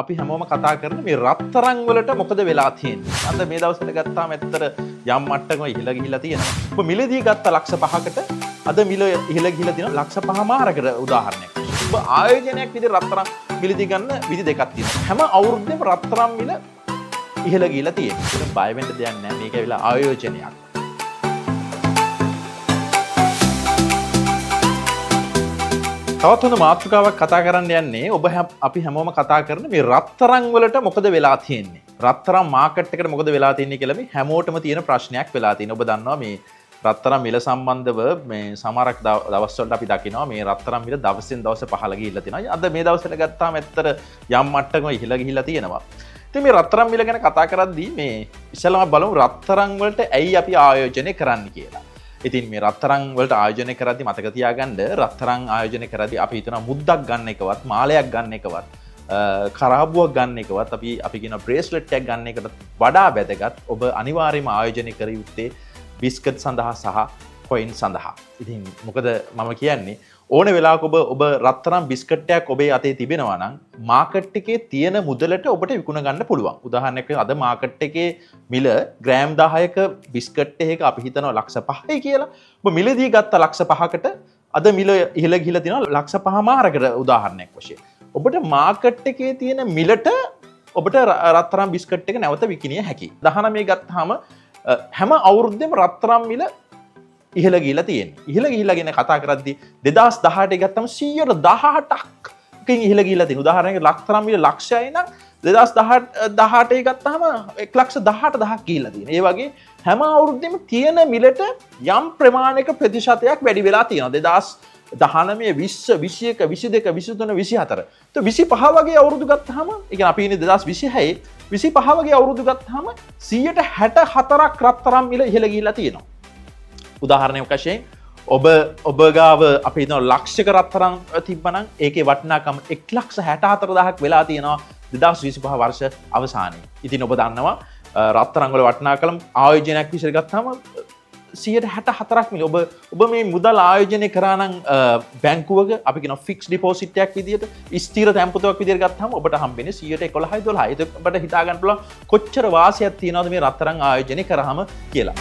අපි හැමෝම කතා කරන මේ රත්තරන් වලට මොකද වෙලා තියෙන්නේ? අද මේ දවස්වල ගත්තාම ඇත්තට යම් මට්ටමක ඉහළ ගිහිලා තියෙනවා. ඔබ මිලදී ගත්ත ලක්ෂ 5කට අද මිල ඉහළ ගිහිලා තියෙනවා ලක්ෂ 5 මාරකට උදාහරණයක්. ඔබ ආයෝජනයක් විදිහට රත්තරන් මිලදී ගන්න විදි දෙකක් තියෙනවා. හැම අවුරුද්දෙම රත්තරන් මිල ඉහළ ගිහිලා තියෙනවා. ඒක බය වෙන්න දෙයක් නැහැ. මේක ඇවිල්ලා ආයෝජනයක්. තවත් හොඳ මාතෘකාවක් කතා කරන්න යන්නේ අපි හැමෝම කතා කරන මේ රත්තරන් වලට මොකද වෙලා තියෙන්නේ? රත්තරන් මාකට් එකට මොකද වෙලා තියෙන්නේ කියලා මේ හැමෝටම තියෙන ප්‍රශ්නයක් වෙලා තියෙනවා. ඔබ දන්නවා මේ රත්තරන් මිල සම්බන්ධව මේ සමහරක් දවස්වලට අපි දකිනවා මේ රත්තරන් මිල දවසින් දවස පහළ ගිහිල්ලා තියෙනවා. අද මේ දවස්වල ගත්තාම ඇත්තට යම් මට්ටමක ඉහළ ගිහිල්ලා තියෙනවා. ඉතින් මේ රත්තරන් මිල ගැන කතා කරද්දී මේ ඉස්සෙල්ලාම බලමු රත්තරන් වලට ඇයි අපි ආයෝජනය කරන්න කියලා. ඉතින් මේ රත්තරන් වලට ආයෝජනය කරද්දී මතක තියාගන්න රත්තරන් ආයෝජනය කරද්දී අපි හිතනවා මුද්දක් ගන්න එකවත් මාලයක් ගන්න එකවත් කරාබුවක් ගන්න එකවත් අපි කියන බ්‍රේස්ලට් එකක් ගන්න එකට වඩා වැදගත් ඔබ අනිවාර්යයෙන්ම ආයෝජනය කර යුත්තේ බිස්කට් සඳහා සහ කොයින් සඳහා. ඉතින් මොකද මම කියන්නේ ඕන වෙලාවක ඔබ රත්තරන් බිස්කට් එකක් ඔබේ අතේ තිබෙනවා නම් මාකට් එකේ තියෙන මුදලට ඔබට විකුණ ගන්න පුළුවන්. උදාහරණයක් අද මාකට් එකේ මිල ග්‍රෑම් 10ක බිස්කට් එකක අපි හිතනවා ලක්ෂ 5යි කියලා. ඔබ මිලදී ගත්ත ලක්ෂ 5කට අද මිල ඉහළ ගිහිලා තියෙනවා ලක්ෂ 5 මාරකට උදාහරණයක් වශයෙන්. ඔබට මාකට් එකේ තියෙන මිලට ඔබට රත්තරන් බිස්කට් එක නැවත විකිණිය හැකියි. 19 ගත්තාම හැම අවුරුද්දෙම රත්තරන් මිල ඉහළ ගිහිලා තියෙන්නේ. ඉහළ ගිහිලා ගැන කතා කරද්දී 2018 ගත්තම 118ක් ඉහළ ගිහිලා තියෙනවා. උදාහරණයක් රත්තරන් මිල ලක්ෂයයි නම් 2018 ගත්තාම 1,18,000ක් ගිහිලා තියෙනවා. ඒ වගේ හැම අවුරුද්දෙම තියෙන මිලට යම් ප්‍රමාණයක ප්‍රතිශතයක් වැඩි වෙලා තියෙනවා. 2019 20 21 22 23 24. તો 25 වගේ අවුරුදු ගත්තාම ඒ කියන්නේ අපි ඉන්නේ 2026 25 වගේ අවුරුදු ගත්තාම 164ක් රත්තරන් මිල ඉහළ ගිහිලා තියෙනවා. උදාහරණයක් වශයෙන් ඔබ ගාව අපි හිතන ලක්ෂයක රත්තරන් තිබ්බනම් ඒකේ වටිනාකම 1,64,000ක් වෙලා තියෙනවා 2025 වර්ෂ අවසානයේ. ඉතින් ඔබ දන්නවා රත්තරන් වල වටිනාකම ආයෝජනයක් විදිහට ගත්තාම 164ක් මිල. ඔබ මේ මුදල් ආයෝජනය කරා නම් බැංකුවක අපි කියන ෆික්ස් ඩිපොසිට් එකක් විදිහට ස්ථිර තැන්පතුවක් විදිහට ගත්තාම ඔබට හම්බෙන්නේ 111යි 12යි. ඒක ඔබට හිතා ගන්න පුළුවන් කොච්චර වාසියක් තියනවද මේ රත්තරන් ආයෝජනය කරාම කියලා.